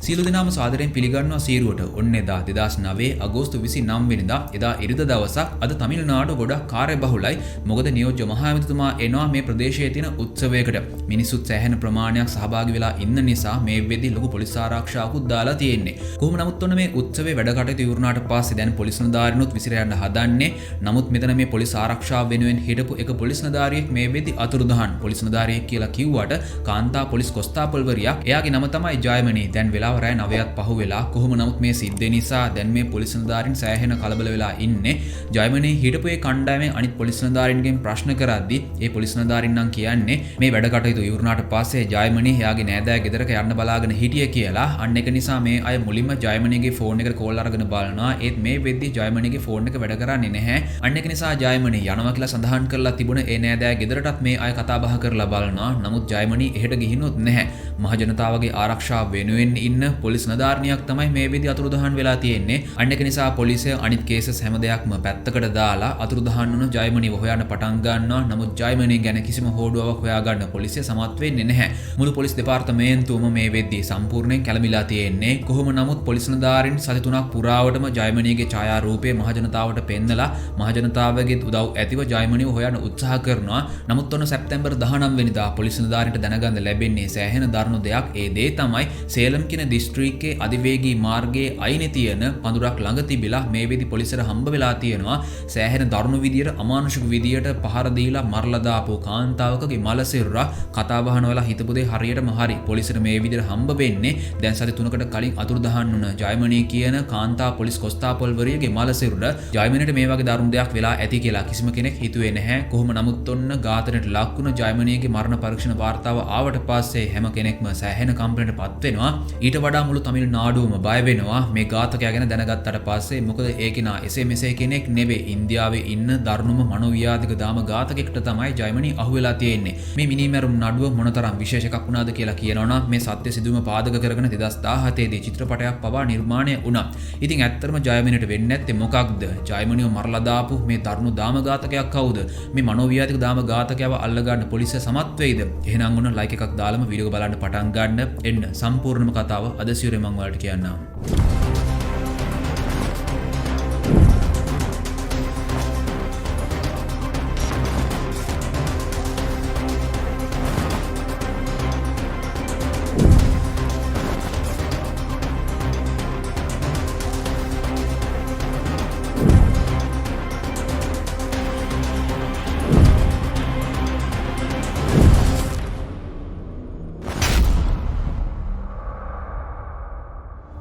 සියලු දෙනාම සාදරයෙන් පිළිගන්නවා සීරුවට. ඔන්න එදා 2009 අගෝස්තු 29 වෙනිදා එදා ඉරිදා දවසක්. අද තමිල්නාඩු ගොඩක් කාර්යබහුලයි. මොකද නියෝජ්‍ය මහ ඇමතිතුමා එනවා මේ ප්‍රදේශයේ තියෙන උත්සවයකට. මිනිස්සුත් සෑහෙන ප්‍රමාණයක් සහභාගී වෙලා ඉන්න නිසා මේ වෙද්දී ලොකු පොලිස් ආරක්ෂාවකුත් දාලා තියෙන්නේ. කොහොම නමුත් ඔන්න මේ උත්සවයේ වැඩ කටයුතු ඉවරනාට පස්සේ දැන් පොලිස් නිලධාරීනුත් විසිර යන්න හදන්නේ. නමුත් මෙතන මේ පොලිස් ආරක්ෂාව වෙනුවෙන් හිටපු එක පොලිස් නිලධාරියෙක් මේ වෙද්දී අතුරුදහන්. පොලිස් නිලධාරියෙක් කියලා කිව්වට කාන්තා පොලිස් කොස්තාපල්වරියක්. එයාගේ නම තමයි ජයමනි. දැන් වෙලාව රෑ 9ත් පහු වෙලා. කොහොම නමුත් මේ සිද්ධිය නිසා දැන් මේ පොලිස් නිලධාරීන් සෑහෙන කලබල වෙලා ඉන්නේ. ජයමනි හිටපු ඒ කණ්ඩායමේ අනිත් පොලිස් නිලධාරීන්ගෙන් ප්‍රශ්න කරද්දී ඒ පොලිස් නිලධාරීන් නම් කියන්නේ මේ වැඩ කටයුතු ඉවරනාට පස්සේ ජයමනි එයාගේ නෑදෑ ගෙදරක යන්න බලාගෙන හිටිය කියලා. අන්න ඒක නිසා මේ අය මුලින්ම ජයමනිගේ ෆෝන් එකට කෝල් අරගෙන බලනවා. ඒත් මේ වෙද්දී ජයමනිගේ ෆෝන් එක වැඩ කරන්නේ නැහැ. අන්න ඒක නිසා ජයමනි යනවා කියලා සඳහන් කරලා තිබුණ ඒ නෑදෑ ගෙදරටත් මේ අය කතා බහ කරලා බලනවා. නමුත් ජයමනි එහෙට ගිහිනුත් නැහැ. මහ ජනතාවගේ ආරක්ෂාව වෙනුවෙන් ඉන්න පොලිස් නිලධාරිනියක් තමයි මේ වෙද්දී අතුරුදහන් වෙලා තියෙන්නේ. අන්න ඒක නිසා පොලිසිය අනිත් කේසස් හැම දෙයක්ම පැත්තකට දාලා අතුරුදහන් වුණ ජයමනිව හොයන්න පටන් ගන්නවා. නමුත් ජයමනි ගැන කිසිම හොඩුවාවක් හොයාගන්න පොලිසිය සමත් වෙන්නේ නැහැ. මුළු පොලිස් දෙපාර්තමේන්තුවම මේ වෙද්දී සම්පූර්ණයෙන් කැළඹිලා තියෙන්නේ. කොහොම නමුත් පොලිස් නිලධාරීන් සති 3ක් පුරාවටම ජයමනිගේ ඡායාරූපය මහ ජනතාවට පෙන්නලා මහ ජනතාවගේ උදව් ඇතිව ජයමනිව හොයන්න උත්සාහ කරනවා. නමුත් ඔන්න සැප්තැම්බර් 19 වෙනිදා පොලිස් නිලධාරීන්ට දැනගන්න ලැබෙන්නේ සෑහෙන දරුණු දෙයක්. ඒ දේ තමයි සේලම් කියන දිස්ත්‍රික්කයේ අධිවේගී මාර්ගයේ අයිනේ තියෙන පඳුරක් ළඟ තිබිලා මේ වෙද්දී පොලිසියට හම්බ වෙලා තියෙනවා. සෑහෙන දරුණු විදියට අමානුෂික විදියට පහර දීලා මරලා දාපු කාන්තාවකගේ මල සිරුර කතා බහන වල හිතපු දේ හරියටම හරි. පොලිසියට මේ විදියට හම්බ වෙන්නේ දැන් සති 3කට කලින් අතුරුදහන් වුණ ජයමනි කියන කාන්තා පොලිස් කොස්තාපල්වරියගේ මල සිරුර. ජයමනිට මේ වගේ දරුණු දෙයක් වෙලා ඇති කියලා කිසිම කෙනෙක් හිතුවේ නැහැ. කොහොම නමුත් ඔන්න ඝාතනයට ලක් වුණ ජයමනිගේ මරණ පරීක්ෂණ වාර්තාව ආවට පස්සේ හැම කෙනෙක්ම සෑහෙන කම්පනයට පත් වෙනවා. ඊට වඩා මුළු තමිල්නාඩුවම බය වෙනවා මේ ඝාතකයා ගැන දැනගත්තට පස්සේ. මොකද ඒ කෙනා එසේ මෙසේ කෙනෙක් නෙවෙයි. ඉන්දියාවේ ඉන්න දරුණුම මනෝව්‍යාධික දාම ඝාතකෙක්ට තමයි ජයමනි අහුවෙලා තියෙන්නේ. මේ මිනිමැරුම් නඩුව මොනතරම් විශේෂ එකක් වුණාද කියලා කියනවනම් මේ සත්‍ය සිදුවීම පාදක කරගෙන 2017 දී චිත්‍රපටයක් පවා නිර්මාණය වුණා. ඉතින් ඇත්තටම ජයමනිට වෙන්නේ නැත්තේ මොකක්ද? ජයමනිව මරලා දාපු මේ දරුණු දාම ඝාතකයා කවුද? මේ මනෝව්‍යාධික දාම ඝාතකයව අල්ලගන්න පොලිසිය සමත් වෙයිද? එහෙනම් ඔන්න ලයික් එකක් දාලම වීඩියෝ බලන්න පටන් ගන්න. එන්න සම්පූර්ණම කතාව අද සියුරේ මම ඔයාලට කියන්නම්.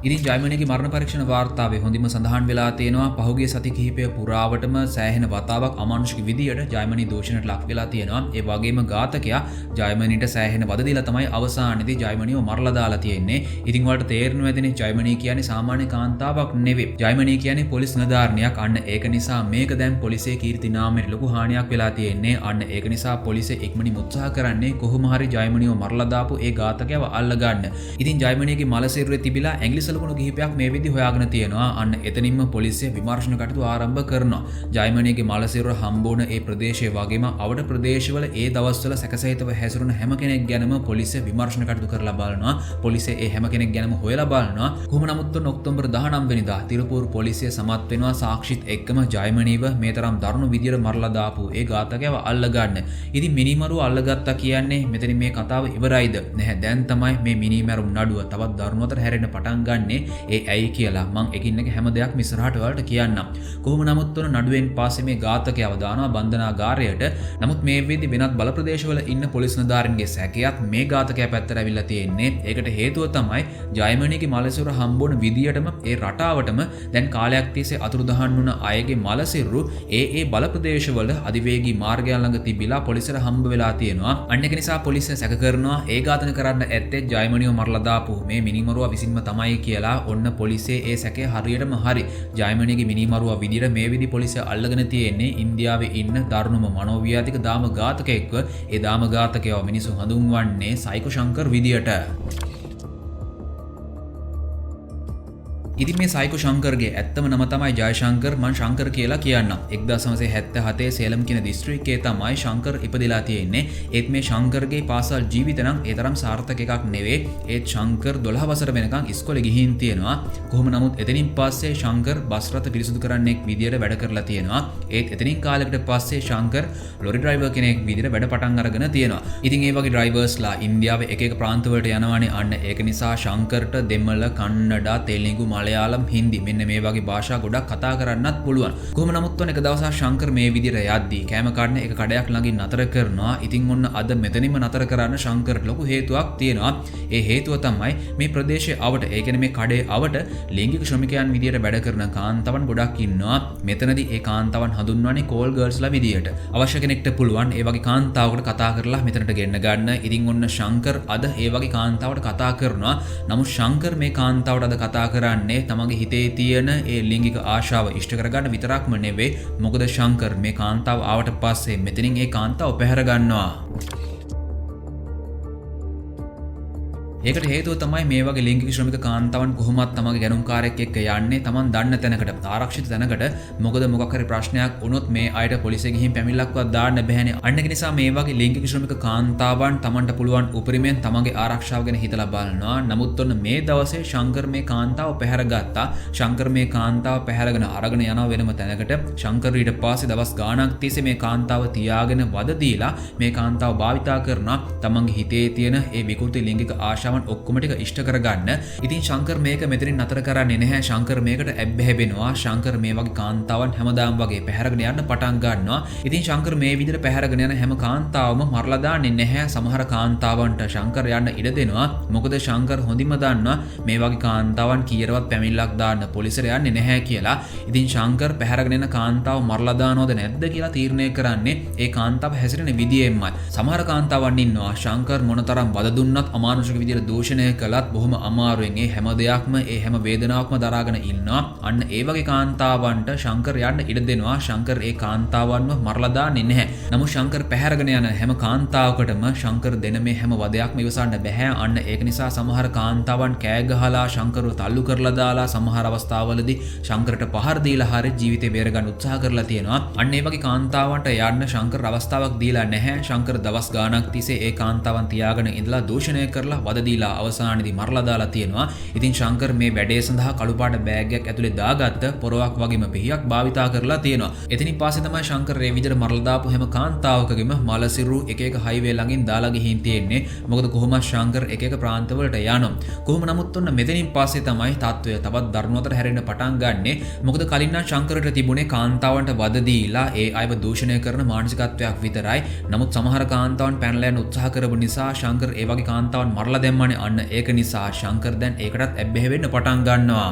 ඉතින් ජයමනිගේ මරණ පරීක්ෂණ වාර්තාවේ හොඳින්ම සඳහන් වෙලා තියෙනවා පහුගිය සති කිහිපය පුරාවටම සෑහෙන වතාවක් අමානුෂික විදියට ජයමනි දෝෂණයට ලක් වෙලා තියෙනවා. ඒ වගේම ඝාතකයා ජයමනිට සෑහෙන වද දීලා තමයි අවසානයේදී ජයමනිව මරලා දාලා තියෙන්නේ. ඉතින් ඔයාලට තේරෙනවා ඇතිනේ ජයමනි කියන්නේ සාමාන්‍ය කාන්තාවක් නෙවෙයි. ජයමනි කියන්නේ පොලිස් නිලධාරිනියක්. අන්න ඒක නිසා මේක දැන් පොලිසියේ කීර්ති නාමයට ලොකු හානියක් වෙලා තියෙන්නේ. අන්න ඒක නිසා පොලිසිය ඉක්මනින් උත්සාහ කරන්නේ කොහොම හරි ජයමනිව මරලා දාපු ඒ ඝාතකයව අල්ලගන්න. ඉතින් ජයමනිගේ මල සිරුරේ තිබිලා ඇඟිලි සලකුණු කිහිපයක් මේ විදිහ හොයාගෙන තියෙනවා. අන්න එතනින්ම පොලිසිය විමර්ශන කටයුතු ආරම්භ කරනවා. ජයමනිගේ මල සිරුර හම්බුන ඒ ප්‍රදේශයේ වගේම අවඩ ප්‍රදේශවල ඒ දවස්වල සැකසහිතව හැසිරුණ හැම කෙනෙක් ගැනම පොලිසිය විමර්ශන කටයුතු කරලා බලනවා. පොලිසිය ඒ හැම කෙනෙක් ගැනම හොයලා බලනවා. කොහොම නමුත් ඔක්තෝබර් 19 වෙනිදා තිරුපුර පොලිසිය සමත් වෙනවා සාක්ෂිත් එක්කම ජයමනිව මේ තරම් දරුණු විදියට මරලා දාපු ඒ ඝාතකයව අල්ලගන්න. ඉතින් මිනිමරුව අල්ලගත්තා කියන්නේ මෙතනින් මේ කතාව ඉවරයිද? නැහැ. දැන් තමයි මේ මිනිමරුම් නඩුව තවත් දරුණුවතර හැරෙන්න පටන් ගන්නෙ. ඒ ඇයි කියලා මං එකින් එක හැම දෙයක්ම ඉස්සරහට ඔයාලට කියන්නම්. කොහොම නමුත් ඔන්න නඩුවෙන් පස්සේ මේ ඝාතකයව දානවා බන්ධනාගාරයට. නමුත් මේ වෙද්දි වෙනත් බල ප්‍රදේශවල ඉන්න පොලිස් නිලධාරීන්ගේ සැකයත් මේ ඝාතකයා පැත්තට ඇවිල්ලා තියෙන්නේ. ඒකට හේතුව තමයි ජයමනිගේ මලසිරුර හම්බුන විදියටම ඒ රටාවටම දැන් කාලයක් තිස්සේ අතුරුදහන් වුණ අයගේ මලසිරුරු ඒ බල ප්‍රදේශවල අධිවේගී මාර්ගය ළඟ තිබිලා පොලිසියට හම්බ වෙලා තියෙනවා. අන්න ඒක නිසා පොලිසිය සැක කරනවා ඒ ඝාතන කරන්න ඇත්තේ ජයමනිව මරලා දාපු මේ මිනිමරුවා විසින්ම තමයි කියලා. ඔන්න පොලිසියේ ඒ සැකය හරියටම හරි. ජයමනිගේ මිනිමරුවා විදියට මේ විදි පොලිසිය අල්ලගෙන තියෙන්නේ ඉන්දියාවේ ඉන්න දරුණුම මනෝව්‍යාධික දාම ඝාතකයෙක්ව. ඒ දාම ඝාතකයව මිනිස්සු හඳුන්වන්නේ සයිකෝ ශංකර් විදියට. ඉතින් මේ සයිකෝ ශංකර්ගේ ඇත්තම නම තමයි ජයශංකර්. මං ශංකර් කියලා කියන්නම්. 1977 සේලම් කියන දිස්ත්‍රික්කයේ තමයි ශංකර් ඉපදිලා තියෙන්නේ. ඒත් මේ ශංකර්ගේ පාසල් ජීවිත නම් ඒ තරම් සාර්ථක එකක් නෙවෙයි. ඒත් ශංකර් 12 වසර වෙනකන් ඉස්කෝලේ ගිහින් තියෙනවා. කොහොම නමුත් එතනින් පස්සේ ශංකර් බස් රථ පිරිසුදු කරන්නෙක් විදියට වැඩ කරලා තියෙනවා. ඒත් එතනින් කාලයකට පස්සේ ශංකර් ලොරි ඩ්‍රයිවර් කෙනෙක් විදියට වැඩ පටන් අරගෙන තියෙනවා. ඉතින් ඒ වගේ ඩ්‍රයිවර්ස්ලා ඉන්දියාවේ එක එක ප්‍රාන්තවලට යනවානේ. අන්න ඒක නිසා ශංකර්ට දෙමළ, කන්නඩා, තෙලිඟු, මලයාලම්, හින්දි මෙන්න මේ වගේ භාෂා ගොඩක් කතා කරන්නත් පුළුවන්. කොහොම නමුත් එක දවසක් ශංකර් මේ විදියට යද්දී කෑම කන්න එක කඩයක් ළඟින් නතර කරනවා. ඉතින් ඔන්න අද මෙතනින්ම නතර කරන්න ශංකර්ට ලොකු හේතුවක් තියෙනවා. ඒ හේතුව තමයි මේ ප්‍රදේශයේ අවට, ඒ කියන්නේ මේ කඩේ අවට ලිංගික ශ්‍රමිකයන් විදියට වැඩ කරන කාන්තාවන් ගොඩක් ඉන්නවා. මෙතනදී ඒ කාන්තාවන් හඳුන්වන්නේ කෝල් ගර්ල්ස්ලා විදියට. අවශ්‍ය කෙනෙක්ට පුළුවන් ඒ වගේ කාන්තාවකට කතා කරලා මෙතනට ගෙන්න ගන්න. ඉතින් ඔන්න ශංකර් අද ඒ වගේ කාන්තාවට කතා කරනවා. නමුත් ශංකර් මේ කාන්තාවට අද කතා කරන්නේ තමගේ හිතේ තියෙන ඒ ලිංගික ආශාව ඉෂ්ට කරගන්න විතරක්ම නෙවෙයි. මොකද ශංකර් මේ කාන්තාව ආවට පස්සේ මෙතනින් ඒ කාන්තාව පැහැර ගන්නවා. ඒකට හේතුව තමයි මේ වගේ ලිංගික ශ්‍රමික කාන්තාවන් කොහොමත් තමගේ ගැනුම්කාරයෙක් එක්ක යන්නේ තමන් දන්න තැනකට, ආරක්ෂිත තැනකට. මොකද මොකක් හරි ප්‍රශ්නයක් වුණොත් මේ අයට පොලිසිය ගිහින් පැමිණිල්ලක්වත් දාන්න බැහැනේ. අන්න ඒක නිසා මේ වගේ ලිංගික ශ්‍රමික කාන්තාවන් තමන්ට පුළුවන් උපරිමයෙන් තමන්ගේ ආරක්ෂාව ගැන හිතලා බලනවා. නමුත් ඔන්න මේ දවසේ ශංකර් මේ කාන්තාව පැහැරගත්තා. ශංකර් මේ කාන්තාව පැහැරගෙන අරගෙන යනවා වෙනම තැනකට. ශංකර් ඊට පස්සේ දවස් ගාණක් තිස්සේ මේ කාන්තාව තියාගෙන වද දීලා මේ කාන්තාව භාවිතා කරනවා. තමන්ගේ හිතේ තියෙන ඒ විකෘති ලිංගික ආශාව ඔක්කොම ටික ඉෂ්ට කරගන්න. ඉතින් ශංකර් මේක මෙතනින් නතර කරන්නේ නැහැ. ශංකර් මේකට ඇබ්බැහි වෙනවා. ශංකර් මේ වගේ කාන්තාවන් හැමදාම වගේ පැහැරගෙන යන්න පටන් ගන්නවා. ඉතින් ශංකර් මේ විදිහට පැහැරගෙන යන හැම කාන්තාවම මරලා දාන්නේ නැහැ. සමහර කාන්තාවන්ට ශංකර් යන්න ඉඩ දෙනවා. මොකද ශංකර් හොඳින්ම දන්නවා මේ වගේ කාන්තාවන් කීරවත් පැමිණිල්ලක් දාන්න පොලිසියට යන්නේ නැහැ කියලා. ඉතින් ශංකර් පැහැරගෙන යන කාන්තාව මරලා දානවද නැද්ද කියලා තීරණය කරන්නේ ඒ කාන්තාව හැසිරෙන විදියෙන්මයි. සමහර කාන්තාවන් ඉන්නවා ශංකර් මොනතරම් වද දුන්නත් අමානුෂික විදියට දූෂණය කළත් බොහොම අමාරුවෙන් ඒ හැම දෙයක්ම ඒ හැම වේදනාවක්ම දරාගෙන ඉන්නවා. අන්න ඒ වගේ කාන්තාවන්ට ශංකර් යන්න ඉඩ දෙනවා. ශංකර් ඒ කාන්තාවන්ව මරලා දාන්නේ නැහැ. නමුත් ශංකර් පැහැරගෙන යන හැම කාන්තාවකටම ශංකර් දෙන මේ හැම වදයක්ම ඉවසන්න බැහැ. අන්න ඒක නිසා සමහර කාන්තාවන් කෑ ගහලා ශංකර්ව තල්ලු කරලා දාලා සමහර අවස්ථාවලදී ශංකර්ට පහර දීලා හරි ජීවිතේ බේරගන්න උත්සාහ කරලා තියෙනවා. අන්න ඒ වගේ කාන්තාවන්ට යන්න ශංකර් අවස්ථාවක් දීලා නැහැ. ශංකර් දවස් ගාණක් තිස්සේ ඒ කාන්තාවන් තියාගෙන ඉඳලා දූෂණය කරලා වද දීලා අවසානයේදී මරලා දාලා තියෙනවා. ඉතින් ශංකර් මේ වැඩේ සඳහා කළුපාට බෑග් එකක් ඇතුලේ දාගත්ත පොරවක් වගේම පිහියක් භාවිතා කරලා තියෙනවා. එතනින් පස්සේ තමයි ශංකර් මේ විදිහට මරලා දාපු හැම කාන්තාවකගෙම මලසිරු එක එක හයිවේ ළඟින් දාලා ගිහින් තියෙන්නේ. මොකද කොහොමද ශංකර් එක එක ප්‍රාන්තවලට යනවා. කොහොම නමුත් ඔන්න මෙතනින් පස්සේ තමයි තත්ත්වය තවත් දරුණුවතර හැරෙන්න පටන් ගන්නෙ. මොකද කලින් නම් ශංකර්ට තිබුණේ කාන්තාවන්ට වද දීලා ඒ අයව දූෂණය කරන මානසිකත්වයක් විතරයි. නමුත් සමහර කාන්තාවන් පැනලා යන උත්සාහ කරපු නිසා ශංකර් ඒ වගේ කාන්තාවන් මරලා දැම්මනේ. අන්න ඒක නිසා ශංකර් දැන් ඒකටත් ඇබ්බැහි වෙන්න පටන් ගන්නවා.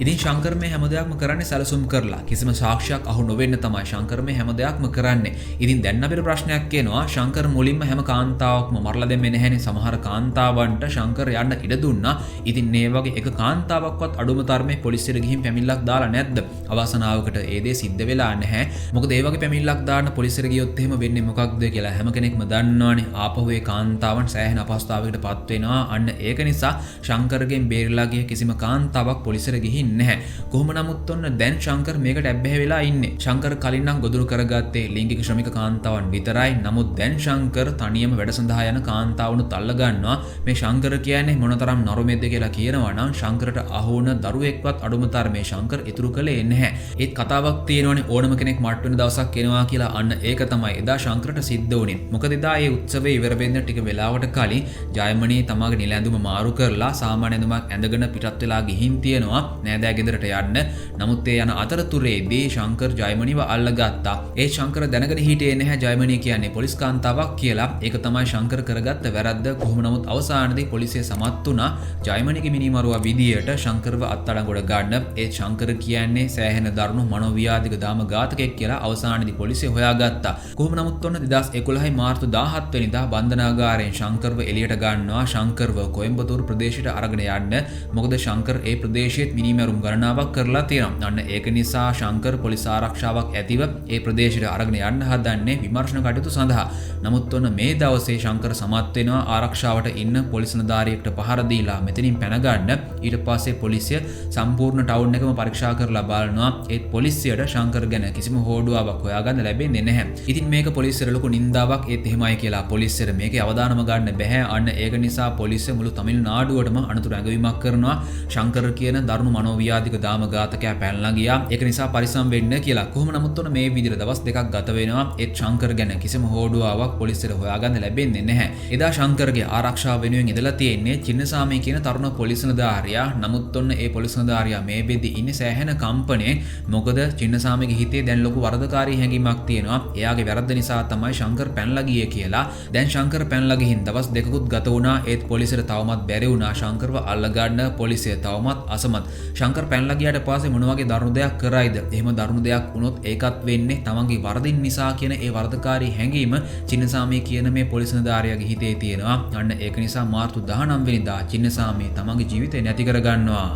ඉතින් ශංකර් මේ හැම දෙයක්ම කරන්නේ සැලසුම් කරලා. කිසිම සාක්ෂියක් අහු නොවෙන්න තමයි ශංකර් මේ හැම දෙයක්ම කරන්නේ. ඉතින් දැන් අපිට ප්‍රශ්නයක් එනවා. ශංකර් මුලින්ම හැම කාන්තාවක්ම මරලා දෙන්නේ නැහැනේ. සමහර කාන්තාවන්ට ශංකර් යන්න ඉඩ දුන්නා. ඉතින් මේ වගේ එක කාන්තාවක්වත් අඩුම තරමේ පොලිසියට ගිහින් පැමිණිල්ලක් දාලා නැද්ද? අවසනාවකට ඒ දේ සිද්ධ වෙලා නැහැ. මොකද ඒ වගේ පැමිණිල්ලක් දාන්න පොලිසියට ගියොත් එහෙම වෙන්නේ මොකක්ද කියලා හැම කෙනෙක්ම දන්නවනේ. ආපහු ඒ කාන්තාවන් සෑහෙන අපහසුතාවයකට පත් වෙනවා. අන්න ඒක නිසා ශංකර්ගෙන් බේරිලා ගිය කිසිම කාන්තාවක් පොලිසියට ගිහින් නැහැ. කොහොම නමුත් ඔන්න දැන් ශංකර් මේකට ඇබ්බැහි වෙලා ඉන්නේ. ශංකර් කලින් නම් ගොදුරු කරගත්තේ ලිංගික ශ්‍රමික කාන්තාවන් විතරයි. නමුත් දැන් ශංකර් තනියම වැඩ සඳහා යන කාන්තාවනුත් අල්ල ගන්නවා. මේ ශංකර් කියන්නේ මොනතරම් නරුමෙද්ද කියලා කියනවා නම් ශංකරට අහු වුණ දරුවෙක්වත් අඩුම තරමේ ශංකර් ඉතුරු කළේ නැහැ. ඒත් කතාවක් තියෙනවනේ ඕනම කෙනෙක් මට්ට වෙන දවසක් එනවා කියලා. අන්න ඒක තමයි එදා ශංකරට සිද්ධ වුණේ. මොකද එදා ඒ උත්සවයේ ඉවර වෙන්න ටික වෙලාවට කලින් ජයමණී තමාගේ නිල ඇඳුම මාරු කරලා සාමාන්‍ය ඇඳුමක් ඇඳගෙන පිටත් වෙලා ගිහින් තියෙනවා නෑදෑ ගෙදරට යන්න. නමුත් ඒ යන අතරතුරේදී ශංකර් ජයමණීව අල්ලගත්තා. ඒ ශංකර් දැනගෙන හිටියේ නැහැ ජයමණී කියන්නේ පොලිස් කාන්තාවක් කියලා. ඒක තමයි ශංකර් කරගත්ත වැරද්ද. කොහොම නමුත් අවසානයේදී පොලිසිය සමත් වුණා ජයමණීගේ මිනිමරුවා විදියට ශංකර්ව අත්අඩංගුවට ගන්න. ඒ ශංකර් කියන්නේ සෑහෙන දරුණු මනෝව්‍යාධික දාම ඝාතකයෙක් කියලා අවසානයේදී පොලිසිය හොයාගත්තා. කොහොම නමුත් ඔන්න 2011 මාර්තු 17 වෙනිදා බන්ධනාගාරයෙන් ශංකර්ව එළියට ගන්නවා. ශංකර්ව කොයම්බතූර් ප්‍රදේශයට අරගෙන යන්න. මොකද ශංකර් ඒ ප්‍රදේශයේ මිනිමරුවා මැරුම් ගණනාවක් කරලා තියෙනවා. අන්න ඒක නිසා ශංකර් පොලිස් ආරක්ෂාවක් ඇතිව ඒ ප්‍රදේශයට අරගෙන යන්න හදන්නේ විමර්ශන කටයුතු සඳහා. නමුත් ඔන්න මේ දවසේ ශංකර් සමත් වෙනවා ආරක්ෂාවට ඉන්න පොලිස් නිලධාරියෙක්ට පහර දීලා මෙතනින් පැන ගන්න. ඊට පස්සේ පොලිසිය සම්පූර්ණ ටවුන් එකම පරීක්ෂා කරලා බලනවා. ඒත් පොලිසියට ශංකර් ගැන කිසිම හෝඩුවාවක් හොයාගන්න ලැබෙන්නේ නැහැ. ඉතින් මේක පොලිසියට ලොකු නින්දාවක්. ඒත් එහෙමයි කියලා පොලිසියට මේකේ අවධානම ගන්න බැහැ. අන්න ඒක නිසා පොලිසිය මුළු තමිල්නාඩුවටම අනතුරු ඇඟවීමක් කරනවා. ශංකර් කියන දරුණු මනෝව්‍යාධික දාම ඝාතකයා පැනලා ගියා. ඒක නිසා පරිස්සම් වෙන්න කියලා. කොහොම නමුත් ඔන්න මේ විදිහට දවස් දෙකක් ගත වෙනවා. ඒත් ශංකර් ගැන කිසිම හෝඩුවාවක් පොලිසියට හොයාගන්න ලැබෙන්නේ නැහැ. එදා ශංකර්ගේ ආරක්ෂාව වෙනුවෙන් ඉඳලා තියෙන්නේ චින්නසාමී කියන තරුණ පොලිස් නිලධාරියා. නමුත් ඔන්න ඒ පොලිස් නිලධාරියා මේ වෙද්දි ඉන්නේ සෑහෙන කම්පණේ. මොකද චින්නසාමීගේ හිතේ දැන් ලොකු වරදකාරී හැඟීමක් තියෙනවා. එයාගේ වැරද්ද නිසා තමයි ශංකර් පැනලා ගියේ කියලා. දැන් ශංකර් පැනලා ගිහින් දවස් දෙකකුත් ගත වුණා. ඒත් පොලිසියට තවමත් බැරි වුණා ශංකර්ව අල්ලගන්න. පොලිසිය තවමත් අසමත්. ශංකර් පැනලා ගියාට පස්සේ මොන වගේ දරුණු දෙයක් කරයිද? එහෙම දරුණු දෙයක් වුණොත් ඒකත් වෙන්නේ තමන්ගේ වරදින් නිසා කියන ඒ වරදකාරී හැඟීම චින්නසාමී කියන මේ පොලිස් නිලධාරියාගේ හිතේ තියෙනවා. අන්න ඒක නිසා මාර්තු 19 වෙනිදා චින්නසාමී තමන්ගේ ජීවිතය නැති කරගන්නවා.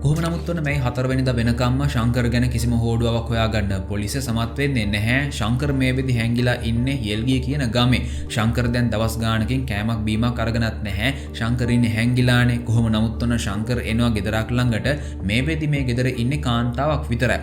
කොහොම නමුත් ඔන්න මේ 4 වෙනිදා වෙනකම්ම ශංකර් ගැන කිසිම හෝඩුවාවක් හොයාගන්න පොලිසිය සමත් වෙන්නේ නැහැ. ශංකර් මේ වෙදි හැංගිලා ඉන්නේ යෙල්ගිය කියන ගමේ. ශංකර් දැන් දවස් ගානකින් කෑමක් බීමක් අරගෙනත් නැහැ. ශංකර් ඉන්නේ හැංගිලානේ. කොහොම නමුත් ඔන්න ශංකර් එනවා ගෙදරක් ළඟට. මේ වෙදි මේ ගෙදර ඉන්නේ කාන්තාවක් විතරයි.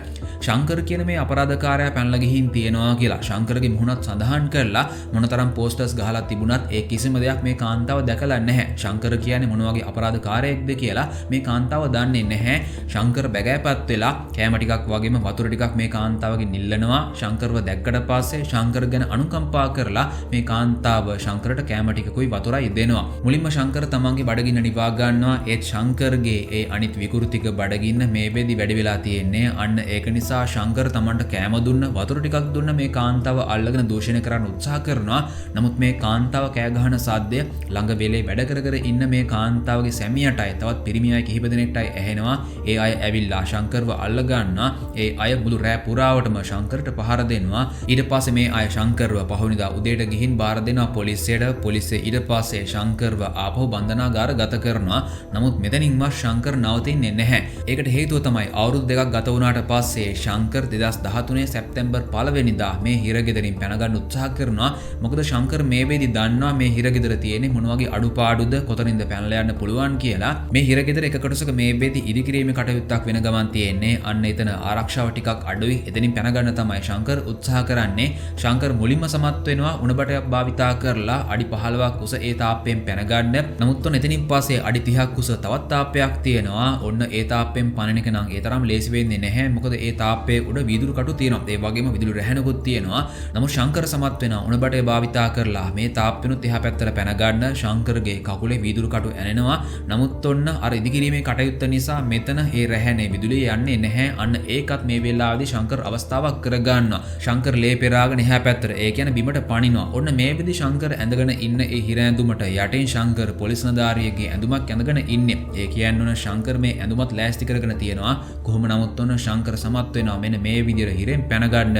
ශංකර් කියන මේ අපරාධකාරයා පැනලා ගිහින් තියනවා කියලා ශංකර්ගේ මුහුණත් සඳහන් කරලා මොනතරම් පෝස්ටර්ස් ගහලා තිබුණත් ඒ කිසිම දෙයක් මේ කාන්තාව දැකලා නැහැ. ශංකර් කියන්නේ මොන වගේ අපරාධකාරයෙක්ද කියලා මේ කාන්තාව දන්නේ නැහැ. ශංකර් බැගෑපත් වෙලා කෑම ටිකක් වගේම වතුර ටිකක් මේ කාන්තාවගෙන් ඉල්ලනවා. ශංකර්ව දැක්කට පස්සේ ශංකර් ගැන අනුකම්පා කරලා මේ කාන්තාව ශංකරට කෑම ටිකකුයි වතුරයි දෙනවා. මුලින්ම ශංකර් තමන්ගේ බඩගින්න නිවා ගන්නවා. ඒත් ශංකර්ගේ ඒ අනිත් විකෘතික බඩගින්න මේ වෙදි වැඩි වෙලා තියෙන්නේ. අන්න ඒක නිසා ශංකර් තමන්ට කෑම දුන්න වතුර ටිකක් දුන්න මේ කාන්තාව අල්ලගෙන දූෂණය කරන්න උත්සාහ කරනවා. නමුත් මේ කාන්තාව කෑ ගහන සද්දය ළඟ වෙලේ වැඩ කර කර ඉන්න මේ කාන්තාවගේ සැමියටයි තවත් පිරිමි අය කිහිප දෙනෙක්ටයි ඇහෙනවා. ඒ අය ඇවිල්ලා ශංකර්ව අල්ලගන්නවා. ඒ අය මුළු රෑ පුරාවටම ශංකර්ට පහර දෙනවා. ඊට පස්සේ මේ අය ශංකර්ව පහුවෙනිදා උදේට ගිහින් බාර දෙනවා පොලිසියට. පොලිසිය ඊට පස්සේ ශංකර්ව ආපහු බන්ධනාගාර ගත කරනවා. නමුත් මෙතනින්ම ශංකර් නවතින්නේ නැහැ. ඒකට හේතුව තමයි අවුරුදු දෙකක් ගත වුණාට පස්සේ ශංකර් 2013 සැප්තැම්බර් 1 වෙනිදා මේ හිරගෙදරින් පැන ගන්න උත්සාහ කරනවා. මොකද ශංකර් මේ වෙදි දන්නවා මේ හිරගෙදර තියෙන්නේ මොන වගේ අඩුපාඩුද කොතනින්ද පැනලා යන්න පුළුවන් කියලා. මේ හිරගෙදර එක කොටසක මේ වෙදි ඉදිකිරීමේ කටයුත්තක් වෙන ගමන් තියෙන්නේ. අන්න එතන ආරක්ෂාව ටිකක් අඩුයි. එතනින් පැන ගන්න තමයි ශංකර් උත්සාහ කරන්නේ. ශංකර් මුලින්ම සමත් වෙනවා උණබටයක් භාවිතා කරලා අඩි 15ක් උස ඒ තාප්පයෙන් පැන ගන්න. නමුත් ඔන්න එතනින් පස්සේ අඩි 30ක් උස තවත් තාප්පයක් තියෙනවා. ඔන්න ඒ තාප්පයෙන් පනන එක නම් ඒ තරම් ලේසි වෙන්නේ නැහැ. මොකද ඒ තාප්පයේ උඩ වීදුරු කටු තියෙනවා. ඒ වගේම විදුලි රැහැනකුත් තියෙනවා. නමුත් ශංකර් සමත් වෙනවා උණබටය භාවිතා කරලා මේ තාප්පෙනුත් එහා පැත්තට පැන ගන්න. ශංකර්ගේ කකුලේ වීදුරු කටු ඇනෙනවා. නමුත් ඔන්න අර ඉදිකිරීමේ කටයුත්ත නිසා මෙතන ඒ රැහැනේ විදුලිය යන්නේ නැහැ. අන්න ඒකත් මේ වෙලාවේදී ශංකර් අවස්ථාවක් කරගන්නවා. ශංකර් ලේ පෙරාගෙන එහා පැත්තට ඒ කියන්නේ බිමට පනිනවා. ඔන්න මේ වෙලාවේදී ශංකර් ඇඳගෙන ඉන්න ඒ හිර ඇඳුමට යටින් ශංකර් පොලිස් නිලධාරියෙක්ගේ ඇඳුමක් ඇඳගෙන ඉන්නේ. ඒ කියන්නේ ඔන්න ශංකර් මේ ඇඳුමත් ලෑස්ති කරගෙන තියෙනවා. කොහොම නමුත් ඔන්න ශංකර් සමත් වෙනවා මෙන්න මේ විදිහට හිරෙන් පැන ගන්න.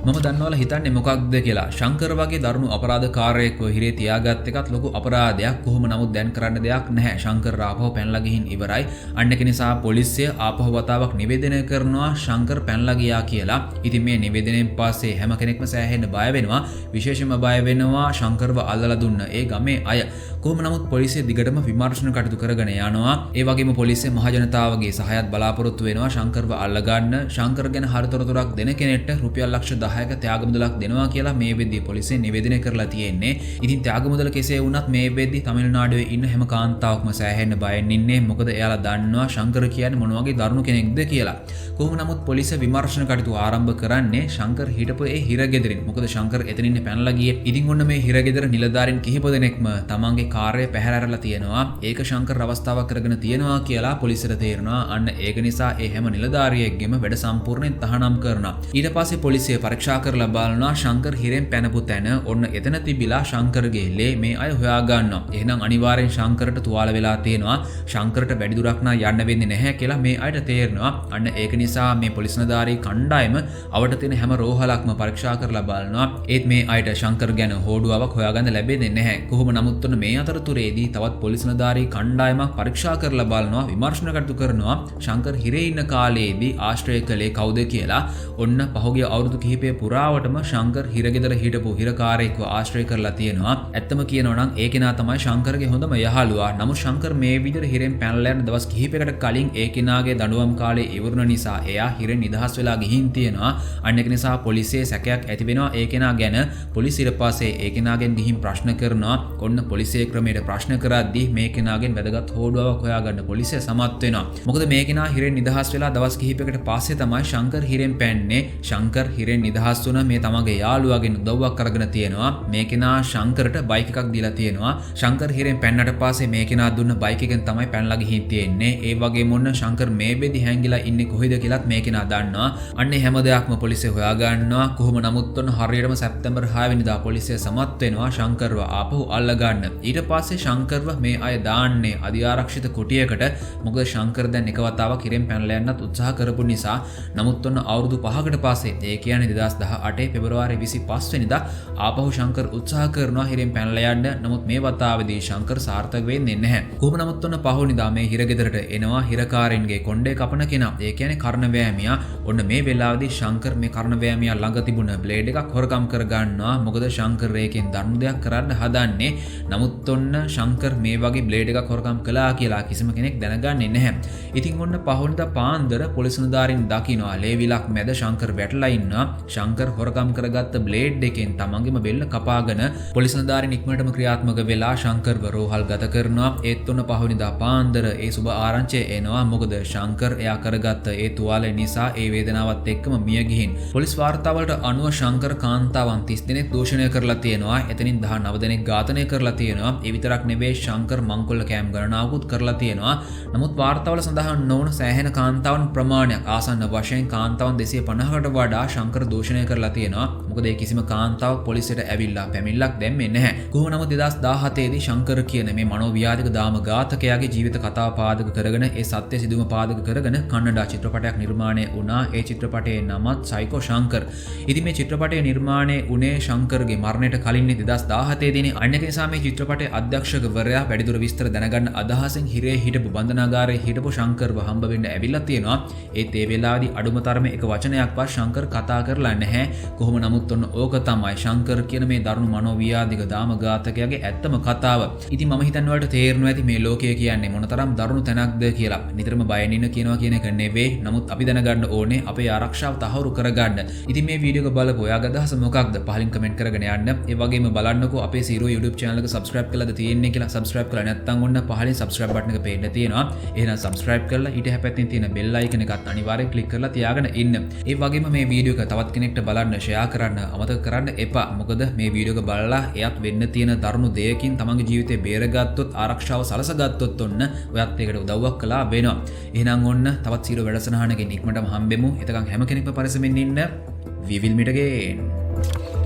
මම දන්නවල හිතන්නේ මොකක්ද කියලා. ශංකර් වගේ දරුණු අපරාධකාරයෙක්ව හිරේ තියාගත් එකත් ලොකු අපරාධයක්. කොහොම නමුත් දැන් කරන්න දෙයක් නැහැ. ශංකර් ආපහු පැනලා ගිහින් ඉවරයි. අන්න ඒක නිසා පොලිසිය ආපහු වතාවක් නිවේදනය කරනවා ශංකර් පැනලා ගියා කියලා. ඉතින් මේ නිවේදනයෙන් පස්සේ හැම කෙනෙක්ම සෑහෙන්න බය වෙනවා. විශේෂයෙන්ම බය වෙනවා ශංකර්ව අල්ලලා දුන්න ඒ ගමේ අය. කොහොම නමුත් පොලිසිය දිගටම විමර්ශන කටයුතු කරගෙන යනවා. ඒ වගේම පොලිසිය මහජනතාවගේ සහායත් බලාපොරොත්තු වෙනවා ශංකර්ව අල්ලගන්න. ශංකර් ගැන හරිතොරතුරක් දෙන කෙනෙක්ට රුපියල් ලක්ෂ 10ක ත්‍යාග මුදලක් දෙනවා කියලා මේ වෙද්දී පොලිසිය නිවේදනය කරලා තියෙන්නේ. ඉතින් ත්‍යාග මුදල කෙසේ වුණත් මේ වෙද්දී තමිල්නාඩුවේ ඉන්න හැම කාන්තාවක්ම සෑහෙන්න බයෙන් ඉන්නේ. මොකද එයාලා දන්නවා ශංකර් කියන්නේ මොන වගේ දරුණු කෙනෙක්ද කියලා. කොහොම නමුත් පොලිසිය විමර්ශන කටයුතු ආරම්භ කරන්නේ ශංකර් හිටපු ඒ හිරගෙදරින්. මොකද ශංකර් එතනින් පැනලා ගියේ. ඉතින් ඔන්න මේ හිරගෙදර නිලධාරීන් කිහිප දෙනෙක්ම තමන්ගේ කාර්යය පැහැරලා තියෙනවා. ඒක ශංකර් අවස්ථාවක් කරගෙන තියෙනවා කියලා පොලිසියට තේරෙනවා. අන්න ඒක නිසා ඒ හැම නිලධාරියෙක්ගෙම වැඩ සම්පූර්ණයෙන් තහනම් කරනවා. ඊට පස්සේ පොලිසිය පරීක්ෂා පරීක්ෂා කරලා බලනවා ශංකර් හිරෙන් පැනපු තැන ඔන්න එතන තිබිලා ශංකර්ගේ ලේ මේ අය හොයා ගන්නවා. එහෙනම් අනිවාර්යෙන් ශංකර්ට තුවාල වෙලා තියෙනවා. ශංකර්ට වැඩි දුරක් යන්න වෙන්නේ නැහැ කියලා මේ අයට තේරෙනවා. අන්න ඒක නිසා මේ පොලිස් නිලධාරී කණ්ඩායම අවට තියෙන හැම රෝහලක්ම පරීක්ෂා කරලා බලනවා. ඒත් මේ අයට ශංකර් ගැන හොඩුවාවක් හොයාගන්න ලැබෙන්නේ නැහැ. කොහොම නමුත් ඔන්න මේ අතරතුරේදී තවත් පොලිස් නිලධාරී කණ්ඩායමක් පරීක්ෂා කරලා බලනවා, විමර්ශන කටයුතු කරනවා ශංකර් හිරේ ඉන්න කාලේදී ආශ්‍රය කළේ කවුද කියලා. ඔන්න පහුගිය අවුරුදු කිහිපය පුරාවටම ශංකර් හිරගෙදර හිටපු හිරකාරයෙක්ව ආශ්‍රය කරලා තියෙනවා. ඇත්තම කියනවා නම් ඒ කෙනා තමයි ශංකර්ගේ හොඳම යහළුවා. නමුත් ශංකර් මේ විදිහට හිරෙන් පැනලා යන දවස් කිහිපයකට කලින් ඒ කෙනාගේ දඬුවම් කාලේ ඉවරුන නිසා එයා හිරෙන් නිදහස් වෙලා ගිහින් තියෙනවා. අන්න ඒක නිසා පොලිසියේ සැකයක් ඇති වෙනවා ඒ කෙනා ගැන. පොලිසිය ඊට පස්සේ ඒ කෙනාගෙන් ගිහින් ප්‍රශ්න කරනවා. ඔන්න පොලිසියේ ක්‍රමයට ප්‍රශ්න කරද්දී මේ කෙනාගෙන් වැදගත් හොඩුවාවක් හොයාගන්න පොලිසිය සමත් වෙනවා. මොකද මේ කෙනා හිරෙන් නිදහස් වෙලා දවස් කිහිපයකට පස්සේ තමයි ශංකර් හිරෙන් පැන්නේ. ශංකර් හිරෙන් නිදහස් වුණ මේ තමගේ යාළුවාගෙන් උදව්වක් අරගෙන තියෙනවා. මේ කෙනා ශංකර්ට බයික් එකක් දීලා තියෙනවා. ශංකර් හිරෙන් පැන්නට පස්සේ මේ කෙනා දුන්න බයික් එකෙන් තමයි පැනලා ගිහින් තියෙන්නේ. ඒ වගේම මොන්න ශංකර් මේ බෙදි හැංගිලා ඉන්නේ කොහෙද කියලාත් මේ කෙනා දන්නවා. අන්න හැම දෙයක්ම පොලිසිය හොයා ගන්නවා. කොහොම නමුත් ඔන්න හරියටම සැප්තැම්බර් 6 වෙනිදා පොලිසිය සමත් වෙනවා ශංකර්ව ආපහු අල්ල ගන්න. ඊට පස්සේ ශංකර්ව මේ අය දාන්නේ අධිආරක්ෂිත කුටියකට. මොකද ශංකර් දැන් එක වතාවක් හිරෙන් පැනලා යන්නත් උත්සාහ කරපු නිසා. නමුත් ඔන්න අවුරුදු 5කට පස්සේ ඒ කියන්නේ 2018 පෙබරවාරි 25 වෙනිදා ආපහු ශංකර් උත්සාහ කරනවා හිරෙන් පැනලා යන්න. නමුත් මේ වතාවේදී ශංකර් සාර්ථක වෙන්නේ නැහැ. කොහොම නමුත් ඔන්න පහුවෙනිදා මේ හිරගෙදරට එනවා හිරකාරින්ගේ කොණ්ඩේ කපන කෙනා. ඒ කියන්නේ කර්ණවැමියා. ඔන්න මේ වෙලාවේදී ශංකර් මේ කර්ණවැමියා ළඟ තිබුණ බ්ලේඩ් එකක් හොරකම් කර ගන්නවා. මොකද ශංකර් ඒකෙන් දරුණු දෙයක් කරන්න හදන්නේ. නමුත් ඔන්න ශංකර් මේ වගේ බ්ලේඩ් එකක් හොරකම් කළා කියලා කිසිම කෙනෙක් දැනගන්නේ නැහැ. ඉතින් ඔන්න පහුවෙනිදා පාන්දර පොලිස් නිලධාරීන් දකින්නවා ලේවිලක් මැද ශංකර් වැටලා ඉන්නවා. ශංකර් හොරකම් කරගත්ත බ්ලේඩ් එකෙන් තමන්ගේම බෙල්ල කපාගෙන පොලිස් නිලධාරීන් ඉක්මනටම ක්‍රියාත්මක වෙලා ශංකර්ව රෝහල් ගත කරනවා. ඒත් උන පහුවෙනිදා පාන්දර ඒ සුබ ආරංචිය එනවා. මොකද ශංකර් එයා කරගත්ත ඒ තුවාලය නිසා ඒ වේදනාවත් එක්කම මිය ගිහින්. පොලිස් වාර්තාවලට අනුව ශංකර් කාන්තාවන් 30 දෙනෙක් දූෂණය කරලා තියෙනවා. එතනින් 19 දෙනෙක් ඝාතනය කරලා තියෙනවා. ඒ විතරක් නෙවෙයි ශංකර් මංකොල්ල කෑම් ගණනාවකුත් කරලා තියෙනවා. නමුත් වාර්තාවල සඳහන් නොවන සෑහෙන කාන්තාවන් ප්‍රමාණයක් ආසන්න වශයෙන් කාන්තාවන් 250කට වඩා ශංකර් දූෂණය කරලා තියෙනවා. මොකද ඒ කිසිම කාන්තාවක් පොලිසියට ඇවිල්ලා පැමිණිල්ලක් දැම්මේ නැහැ. කොහොම නමුත් 2017 දී ශංකර් කියන මේ මනෝව්‍යාධික දාම ඝාතකයාගේ ජීවිත කතාව පාදක කරගෙන ඒ සත්‍ය සිදුවීම පාදක කරගෙන කන්නඩා චිත්‍රපටයක් නිර්මාණය වුණා. ඒ චිත්‍රපටයේ නමත් සයිකෝ ශංකර්. ඉතින් මේ චිත්‍රපටය නිර්මාණය වුණේ ශංකර්ගේ මරණයට කලින් 2017 දීනේ. අන්න ඒක නිසා මේ චිත්‍රපටයේ අධ්‍යක්ෂකවරයා වැඩිදුර විස්තර දැනගන්න අදහසින් හිරේ හිටපු බන්ධනාගාරයේ හිටපු ශංකර්ව හම්බ වෙන්න ඇවිල්ලා තියෙනවා. ඒත් ඒ වෙලාවේදී අඩුම තරමේ එක වචනයක්වත් ශංකර් කතා කරලා නැහැ. කොහොම නමුත් ඔන්න ඕක තමයි ශංකර් කියන මේ දරුණු මනෝව්‍යාධික දාම ඝාතකයාගේ ඇත්තම කතාව. ඉතින් මම හිතන්නේ ඔයාලට තේරෙනවා ඇති මේ ලෝකය කියන්නේ මොනතරම් දරුණු තැනක්ද කියලා. නිතරම බයෙන් ඉන්න කියනවා කියන එක නෙවෙයි. නමුත් අපි දැනගන්න ඕනේ අපේ ආරක්ෂාව තහවුරු කරගන්න. ඉතින් මේ වීඩියෝ එක බලපුවා ඔයාගේ අදහස මොකක්ද? පහලින් කමෙන්ට් කරගෙන යන්න. ඒ වගේම බලන්නකෝ අපේ සීරෝ YouTube channel එක subscribe කරලාද තියෙන්නේ කියලා. subscribe කරලා නැත්නම් ඔන්න පහලින් subscribe button එක පේන්න තියෙනවා. එහෙනම් subscribe කරලා ඊට හැපැත්තෙන් තියෙන bell icon එකත් අනිවාර්යෙන් click කරලා තියාගෙන ඉන්න. ඒ වගේම මේ වීඩියෝ එක තවත් කෙනෙක්ට බලන්න share කරන්න අමතක කරන්න එපා. මොකද මේ වීඩියෝ එක බලලා එයත් වෙන්න තියෙන දරුණු දෙයකින් තමන්ගේ ජීවිතේ බේරගත්තොත් ආරක්ෂාව සලසගත්තොත් ඔන්න ඔයත් ඒකට උදව්වක් කළා වෙනවා. එහෙනම් ඔන්න තවත් සීරෝ වැඩසටහනකින් ඉක්මනටම හම්බෙමු. එතකන් හැම කෙනෙක්ම පරිස්සමින් ඉන්න. We will meet again.